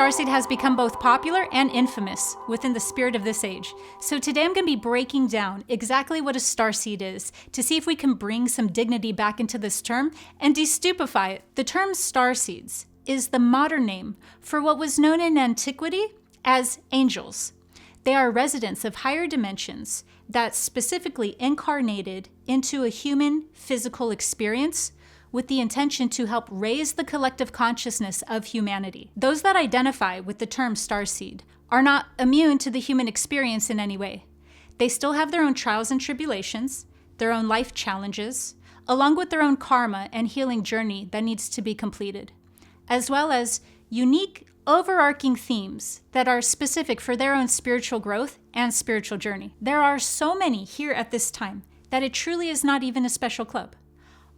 Starseed has become both popular and infamous within the spirit of this age. So today I'm going to be breaking down exactly what a Starseed is to see if we can bring some dignity back into this term and de-stupefy it. The term Starseeds is the modern name for what was known in antiquity as angels. They are residents of higher dimensions that specifically incarnated into a human physical experience with the intention to help raise the collective consciousness of humanity. Those that identify with the term Starseed are not immune to the human experience in any way. They still have their own trials and tribulations, their own life challenges, along with their own karma and healing journey that needs to be completed, as well as unique overarching themes that are specific for their own spiritual growth and spiritual journey. There are so many here at this time that it truly is not even a special club.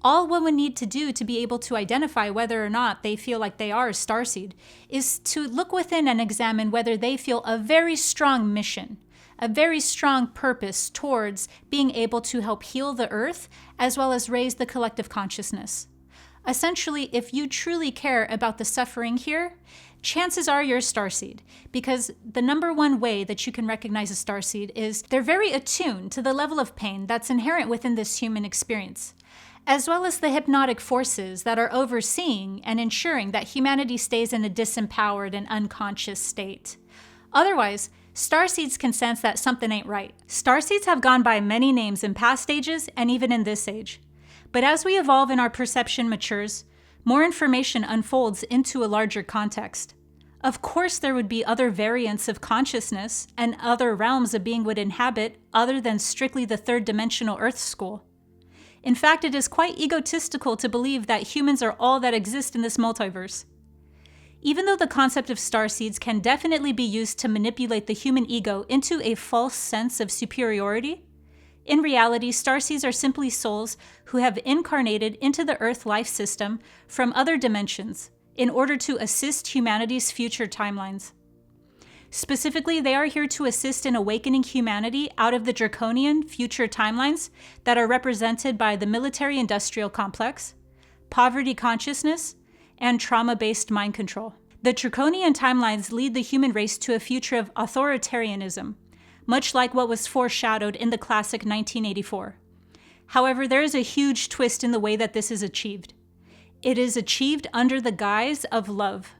All one would need to do to be able to identify whether or not they feel like they are a Starseed is to look within and examine whether they feel a very strong mission, a very strong purpose towards being able to help heal the earth as well as raise the collective consciousness. Essentially, if you truly care about the suffering here, chances are you're a Starseed, because the number one way that you can recognize a Starseed is they're very attuned to the level of pain that's inherent within this human experience, as well as the hypnotic forces that are overseeing and ensuring that humanity stays in a disempowered and unconscious state. Otherwise, Starseeds can sense that something ain't right. Starseeds have gone by many names in past ages and even in this age. But as we evolve and our perception matures, more information unfolds into a larger context. Of course, there would be other variants of consciousness and other realms a being would inhabit other than strictly the third dimensional Earth school. In fact, it is quite egotistical to believe that humans are all that exist in this multiverse. Even though the concept of Starseeds can definitely be used to manipulate the human ego into a false sense of superiority, in reality, Starseeds are simply souls who have incarnated into the Earth life system from other dimensions in order to assist humanity's future timelines. Specifically, they are here to assist in awakening humanity out of the draconian future timelines that are represented by the military-industrial complex, poverty consciousness, and trauma-based mind control. The draconian timelines lead the human race to a future of authoritarianism, much like what was foreshadowed in the classic 1984. However, there is a huge twist in the way that this is achieved. It is achieved under the guise of love.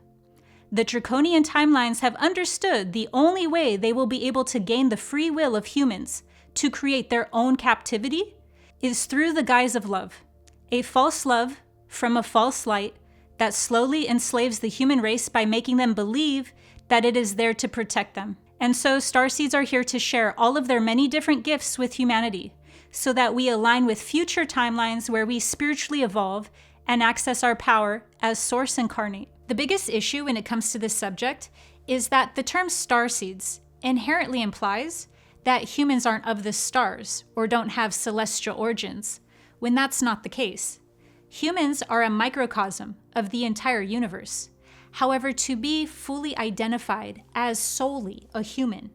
The draconian timelines have understood the only way they will be able to gain the free will of humans to create their own captivity is through the guise of love. A false love from a false light that slowly enslaves the human race by making them believe that it is there to protect them. And so Starseeds are here to share all of their many different gifts with humanity so that we align with future timelines where we spiritually evolve and access our power as Source incarnate. The biggest issue when it comes to this subject is that the term Starseeds inherently implies that humans aren't of the stars or don't have celestial origins, when that's not the case. Humans are a microcosm of the entire universe. However, to be fully identified as solely a human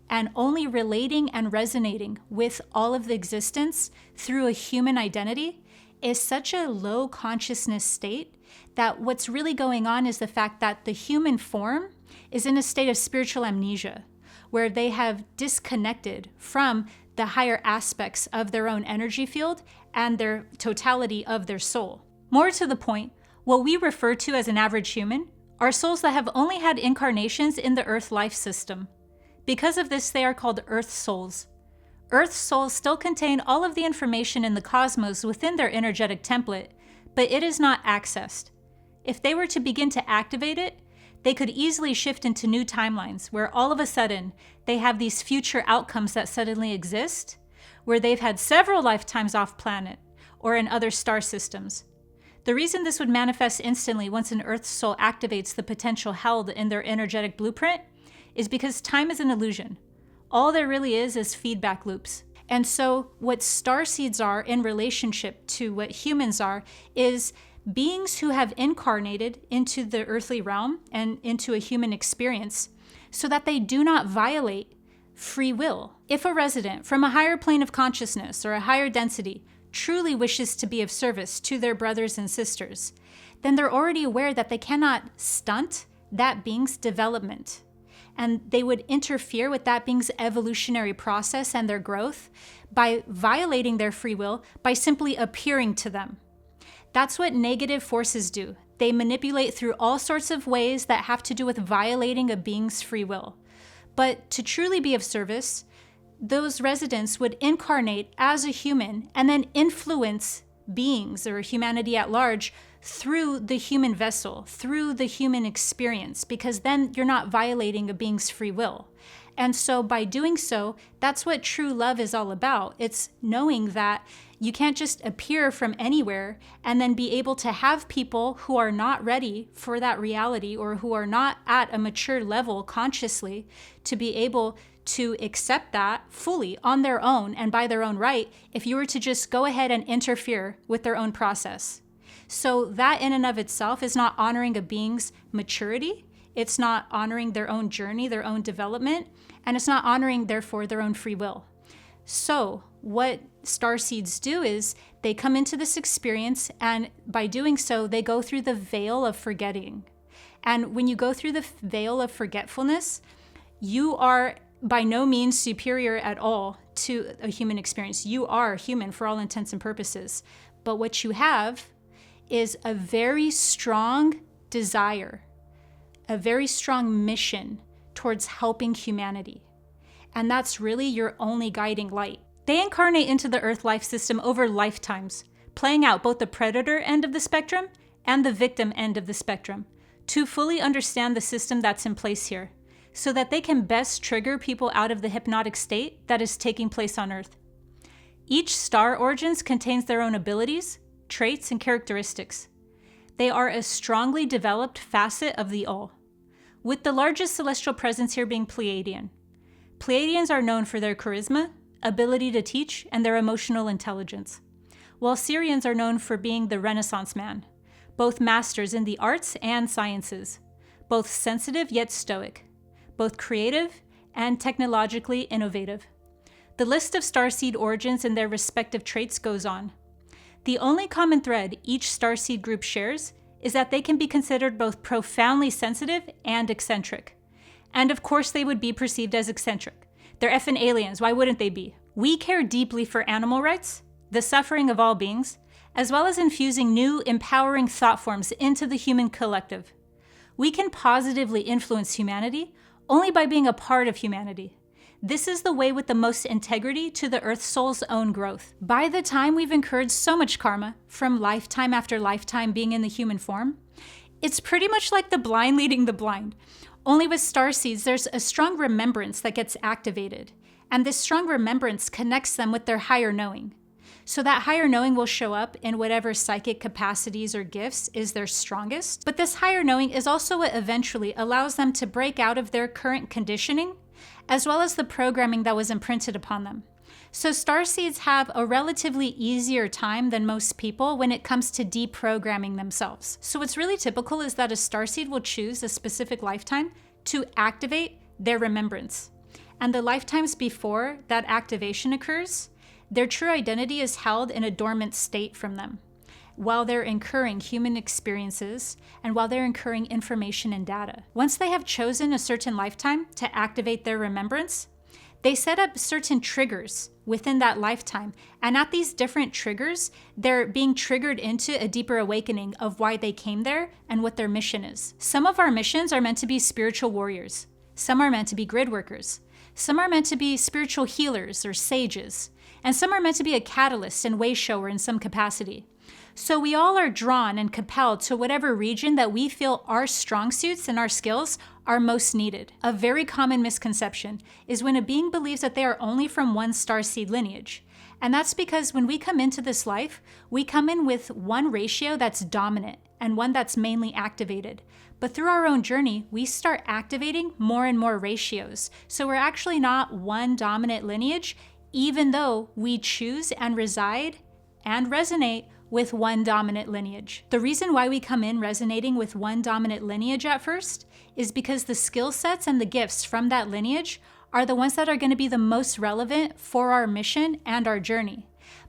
and only relating and resonating with all of the existence through a human identity is such a low consciousness state that what's really going on is the fact that the human form is in a state of spiritual amnesia, where they have disconnected from the higher aspects of their own energy field and their totality of their soul. More to the point, what we refer to as an average human are souls that have only had incarnations in the Earth life system. Because of this, they are called Earth souls. Earth souls still contain all of the information in the cosmos within their energetic template, but it is not accessed. If they were to begin to activate it, they could easily shift into new timelines where all of a sudden they have these future outcomes that suddenly exist, where they've had several lifetimes off planet or in other star systems. The reason this would manifest instantly once an Earth soul activates the potential held in their energetic blueprint is because time is an illusion. All there really is feedback loops. And so what Starseeds are in relationship to what humans are is beings who have incarnated into the earthly realm and into a human experience so that they do not violate free will. If a resident from a higher plane of consciousness or a higher density truly wishes to be of service to their brothers and sisters, then they're already aware that they cannot stunt that being's development. And they would interfere with that being's evolutionary process and their growth by violating their free will by simply appearing to them. That's what negative forces do. They manipulate through all sorts of ways that have to do with violating a being's free will. But to truly be of service, those residents would incarnate as a human and then influence beings or humanity at large through the human vessel, through the human experience, because then you're not violating a being's free will. And so by doing so, that's what true love is all about. It's knowing that you can't just appear from anywhere and then be able to have people who are not ready for that reality or who are not at a mature level consciously to be able to accept that fully on their own and by their own right if you were to just go ahead and interfere with their own process. So that in and of itself is not honoring a being's maturity. It's not honoring their own journey, their own development, and it's not honoring, therefore, their own free will. So what Starseeds do is they come into this experience, and by doing so, they go through the veil of forgetting. And when you go through the veil of forgetfulness, you are by no means superior at all to a human experience. You are human for all intents and purposes. But what you have is a very strong desire, a very strong mission towards helping humanity. And that's really your only guiding light. They incarnate into the Earth life system over lifetimes, playing out both the predator end of the spectrum and the victim end of the spectrum to fully understand the system that's in place here, so that they can best trigger people out of the hypnotic state that is taking place on Earth. Each star origins contains their own abilities, traits, and characteristics. They are a strongly developed facet of the All, with the largest celestial presence here being Pleiadian. Pleiadians are known for their charisma, ability to teach, and their emotional intelligence, while Sirians are known for being the Renaissance man, both masters in the arts and sciences, both sensitive yet stoic, both creative and technologically innovative. The list of Starseed origins and their respective traits goes on. The only common thread each Starseed group shares is that they can be considered both profoundly sensitive and eccentric. And of course they would be perceived as eccentric. They're effing aliens, why wouldn't they be? We care deeply for animal rights, the suffering of all beings, as well as infusing new, empowering thought forms into the human collective. We can positively influence humanity only by being a part of humanity. This is the way with the most integrity to the Earth soul's own growth. By the time we've incurred so much karma from lifetime after lifetime being in the human form, it's pretty much like the blind leading the blind. Only with Starseeds, there's a strong remembrance that gets activated, and this strong remembrance connects them with their higher knowing. So that higher knowing will show up in whatever psychic capacities or gifts is their strongest, but this higher knowing is also what eventually allows them to break out of their current conditioning, as well as the programming that was imprinted upon them. So Starseeds have a relatively easier time than most people when it comes to deprogramming themselves. So what's really typical is that a Starseed will choose a specific lifetime to activate their remembrance. And the lifetimes before that activation occurs, their true identity is held in a dormant state from them, while they're incurring human experiences and while they're incurring information and data. Once they have chosen a certain lifetime to activate their remembrance, they set up certain triggers within that lifetime. And at these different triggers, they're being triggered into a deeper awakening of why they came there and what their mission is. Some of our missions are meant to be spiritual warriors. Some are meant to be grid workers. Some are meant to be spiritual healers or sages. And some are meant to be a catalyst and way shower in some capacity. So we all are drawn and compelled to whatever region that we feel our strong suits and our skills are most needed. A very common misconception is when a being believes that they are only from one starseed lineage. And that's because when we come into this life, we come in with one ratio that's dominant and one that's mainly activated. But through our own journey, we start activating more and more ratios. So we're actually not one dominant lineage, even though we choose and reside and resonate with one dominant lineage. The reason why we come in resonating with one dominant lineage at first is because the skill sets and the gifts from that lineage are the ones that are going to be the most relevant for our mission and our journey.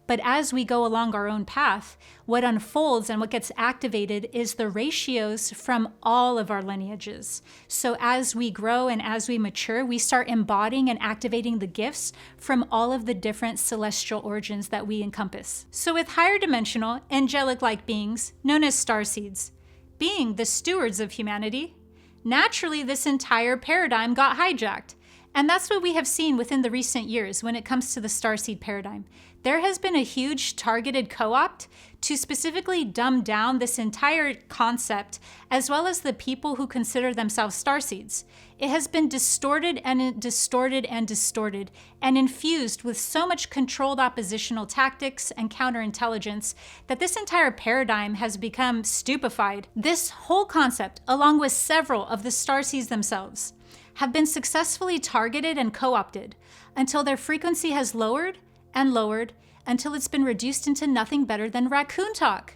But as we go along our own path, what unfolds and what gets activated is the ratios from all of our lineages. So as we grow and as we mature, we start embodying and activating the gifts from all of the different celestial origins that we encompass. So with higher dimensional, angelic-like beings, known as Starseeds, being the stewards of humanity, naturally this entire paradigm got hijacked. And that's what we have seen within the recent years when it comes to the Starseed paradigm. There has been a huge targeted co-opt to specifically dumb down this entire concept, as well as the people who consider themselves Starseeds. It has been distorted and distorted and distorted, and infused with so much controlled oppositional tactics and counterintelligence that this entire paradigm has become stupefied. This whole concept, along with several of the Starseeds themselves, have been successfully targeted and co-opted until their frequency has lowered and lowered until it's been reduced into nothing better than raccoon talk.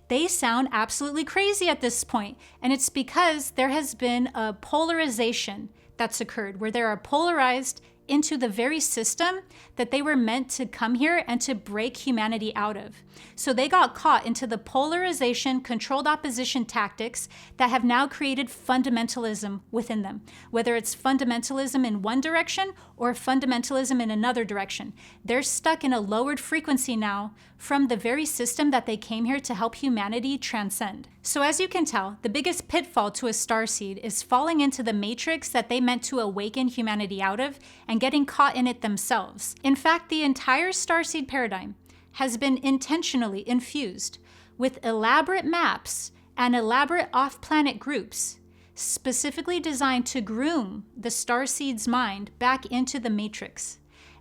They sound absolutely crazy at this point, and it's because there has been a polarization that's occurred where they are polarized into the very system that they were meant to come here and to break humanity out of. So they got caught into the polarization, controlled opposition tactics that have now created fundamentalism within them, whether it's fundamentalism in one direction or fundamentalism in another direction. They're stuck in a lowered frequency now from the very system that they came here to help humanity transcend. So as you can tell, the biggest pitfall to a starseed is falling into the matrix that they meant to awaken humanity out of and getting caught in it themselves. In fact, the entire starseed paradigm has been intentionally infused with elaborate maps and elaborate off-planet groups specifically designed to groom the starseed's mind back into the matrix.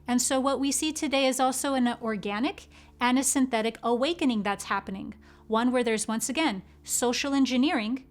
And so what we see today is also an organic and a synthetic awakening that's happening. One where there's, once again, social engineering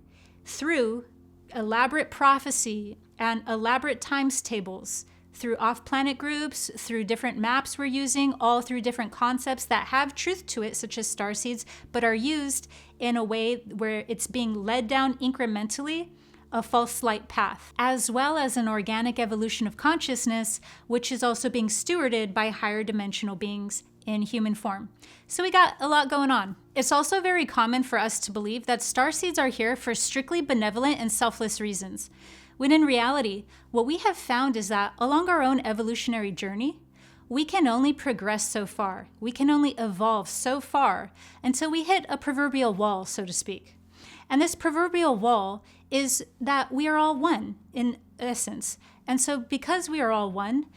through elaborate prophecy and elaborate times tables, through off-planet groups, through different maps we're using, all through different concepts that have truth to it, such as starseeds, but are used in a way where it's being led down incrementally a false light path, as well as an organic evolution of consciousness, which is also being stewarded by higher dimensional beings in human form. So we got a lot going on. It's also very common for us to believe that starseeds are here for strictly benevolent and selfless reasons, when in reality, what we have found is that along our own evolutionary journey, we can only progress so far. We can only evolve so far until we hit a proverbial wall, so to speak. And this proverbial wall is that we are all one in essence. And so because we are all one,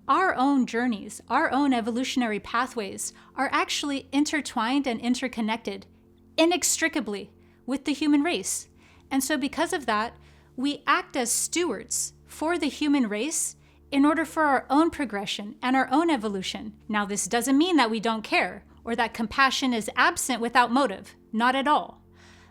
our own journeys, our own evolutionary pathways are actually intertwined and interconnected inextricably with the human race. And so because of that, we act as stewards for the human race in order for our own progression and our own evolution. Now, this doesn't mean that we don't care or that compassion is absent without motive, not at all.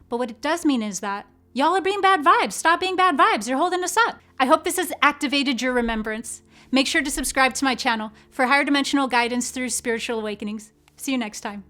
But what it does mean is that y'all are being bad vibes. Stop being bad vibes. You're holding us up. I hope this has activated your remembrance. Make sure to subscribe to my channel for higher dimensional guidance through spiritual awakenings. See you next time.